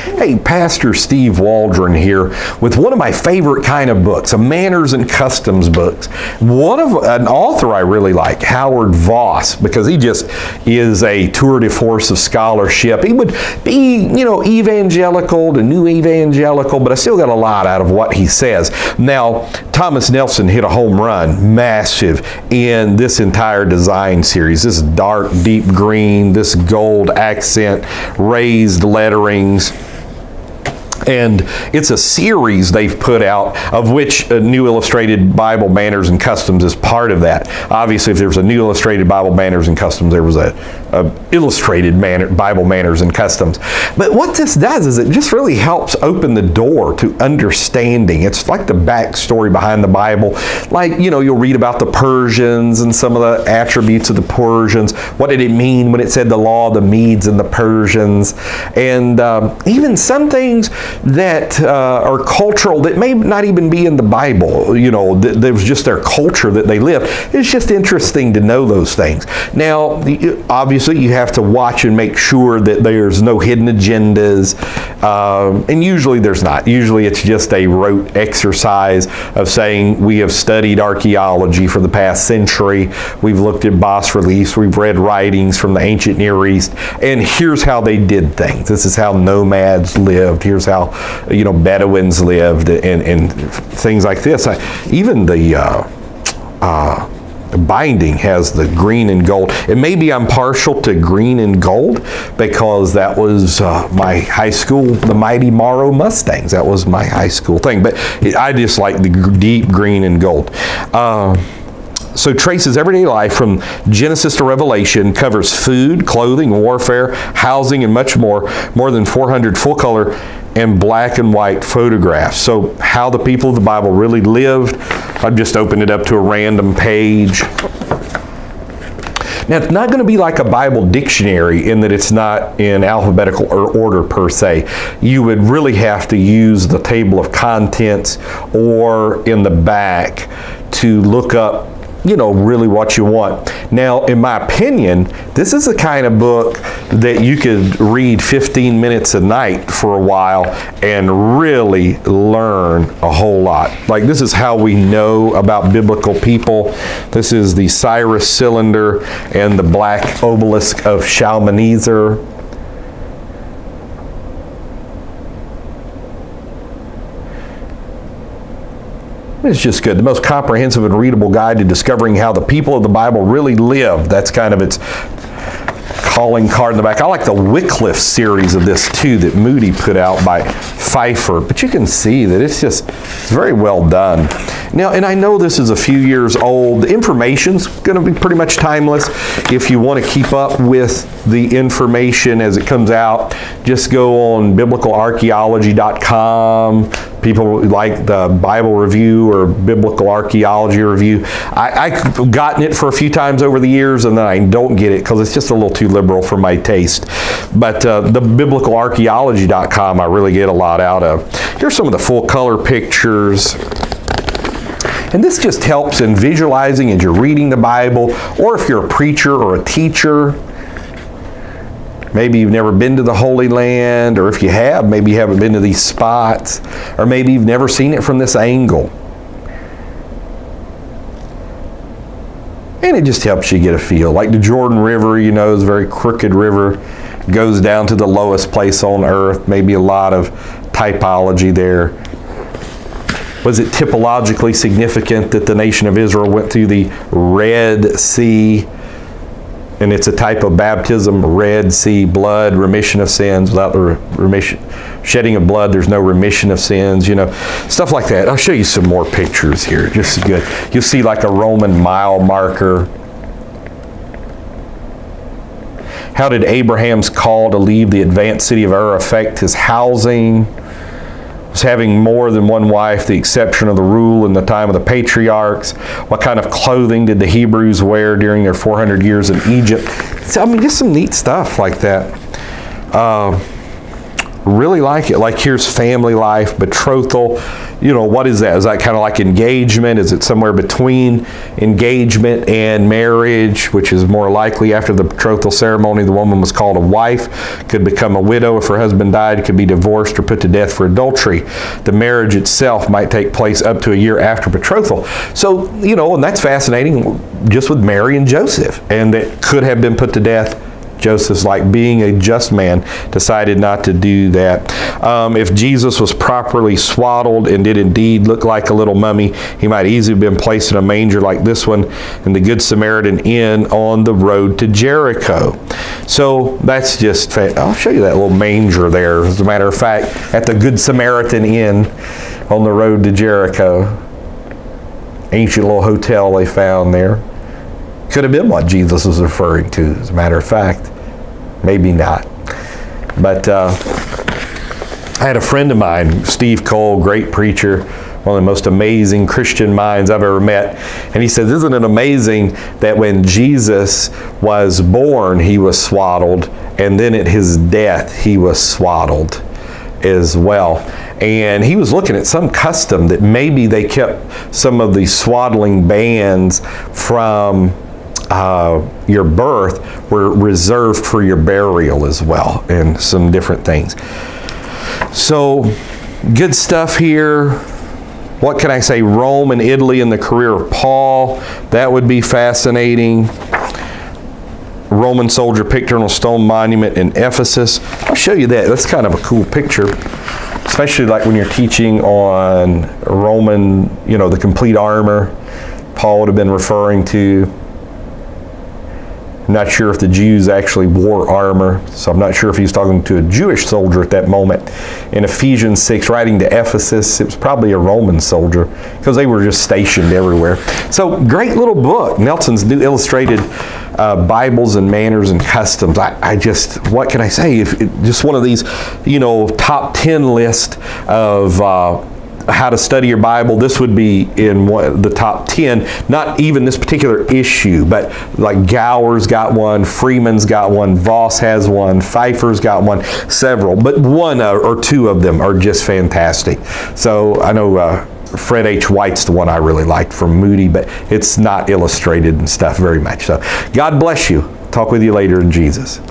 Hey, Pastor Steve Waldron here with one of my favorite kind of books, a manners and customs books. One of an author I really like, Howard Voss, because he just is a tour de force of scholarship. He would be, evangelical to new evangelical, but I still got a lot out of what he says. Now, Thomas Nelson hit a home run, massive, in this entire design series. This dark, deep green, this gold accent, raised letterings. And it's a series they've put out, of which a New Illustrated Bible Manners and Customs is part of that. Obviously, if there was a New Illustrated Bible Manners and Customs, there was a Illustrated Bible Manners and Customs. But what this does is it just really helps open the door to understanding. It's like the backstory behind the Bible. Like, you'll read about the Persians and some of the attributes of the Persians. What did it mean when it said the law of the Medes and the Persians? And even some things that are cultural that may not even be in the Bible. There was just their culture that they lived. It's just interesting to know those things. Now, obviously, you have to watch and make sure that there's no hidden agendas, and usually there's not. Usually it's just a rote exercise of saying we have studied archaeology for the past century, we've looked at bas reliefs, we've read writings from the ancient Near East, and here's how they did things. This is how nomads lived. Here's how Bedouins lived, and things like this. Even the binding has the green and gold. And maybe I'm partial to green and gold because that was my high school, the Mighty Morrow Mustangs. That was my high school thing. But I just like the deep green and gold. So traces everyday life from Genesis to Revelation, covers food, clothing, warfare, housing, and much more. More than 400 full-color and black and white photographs. So how the people of the Bible really lived. I've just opened it up to a random page. Now, it's not going to be like a Bible dictionary in that it's not in alphabetical order per se. You would really have to use the table of contents or in the back to look up really what you want. Now, in my opinion, this is the kind of book that you could read 15 minutes a night for a while and really learn a whole lot. Like, this is how we know about biblical people. This is the Cyrus cylinder and the black obelisk of Shalmaneser. It's just good. The most comprehensive and readable guide to discovering how the people of the Bible really lived. That's kind of its calling card in the back. I like the Wycliffe series of this too that Moody put out by Pfeiffer. But you can see that it's very well done. Now, and I know this is a few years old. The information's going to be pretty much timeless. If you want to keep up with the information as it comes out, just go on biblicalarchaeology.com. People like the Bible Review or Biblical Archaeology Review. I've gotten it for a few times over the years, and then I don't get it because it's just a little too liberal for my taste. But the biblicalarchaeology.com I really get a lot out of. Here's some of the full color pictures. And this just helps in visualizing as you're reading the Bible, or if you're a preacher or a teacher. Maybe you've never been to the Holy Land, or if you have, maybe you haven't been to these spots, or maybe you've never seen it from this angle. And it just helps you get a feel. Like the Jordan River, is a very crooked river, goes down to the lowest place on earth, maybe a lot of typology there. Was it typologically significant that the nation of Israel went through the Red Sea? And it's a type of baptism, Red Sea, blood, remission of sins. Without the shedding of blood, there's no remission of sins, stuff like that. I'll show you some more pictures here, just as good. You'll see like a Roman mile marker. How did Abraham's call to leave the advanced city of Ur affect his housing? Was having more than one wife the exception of the rule in the time of the patriarchs? What kind of clothing did the Hebrews wear during their 400 years in Egypt? So, just some neat stuff like that. Really like it. Like here's family life, betrothal. what is that? Is that kind of like engagement? Is it somewhere between engagement and marriage, which is more likely after the betrothal ceremony, the woman was called a wife, could become a widow if her husband died, could be divorced or put to death for adultery. The marriage itself might take place up to a year after betrothal. So, and that's fascinating just with Mary and Joseph, and that could have been put to death. Joseph's, like being a just man, decided not to do that. If Jesus was properly swaddled and did indeed look like a little mummy, he might easily have been placed in a manger like this one in the Good Samaritan Inn on the road to Jericho. So that's just, I'll show you that little manger there. As a matter of fact, at the Good Samaritan Inn on the road to Jericho. Ancient little hotel they found there. Could have been what Jesus was referring to, as a matter of fact. Maybe not. But I had a friend of mine, Steve Cole, great preacher, one of the most amazing Christian minds I've ever met. And he says, isn't it amazing that when Jesus was born, he was swaddled, and then at his death, he was swaddled as well. And he was looking at some custom that maybe they kept some of these swaddling bands from your birth were reserved for your burial as well, and some different things. So good stuff here. What can I say? Rome and Italy and the career of Paul. That would be fascinating. Roman soldier picture on a stone monument in Ephesus. I'll show you that. That's kind of a cool picture, especially like when you're teaching on Roman, the complete armor Paul would have been referring to. I'm not sure if the Jews actually wore armor, so I'm not sure if he was talking to a Jewish soldier at that moment. In Ephesians 6, writing to Ephesus, it was probably a Roman soldier, because they were just stationed everywhere. So, great little book. Nelson's new illustrated Bibles and Manners and Customs. I just, what can I say? Just one of these, top 10 list of how to study your Bible. This would be in the top 10, not even this particular issue, but like Gower's got one, Freeman's got one, Voss has one, Pfeiffer's got one, several, but one or two of them are just fantastic. So I know Fred H. White's the one I really liked from Moody, but it's not illustrated and stuff very much. So God bless you. Talk with you later in Jesus.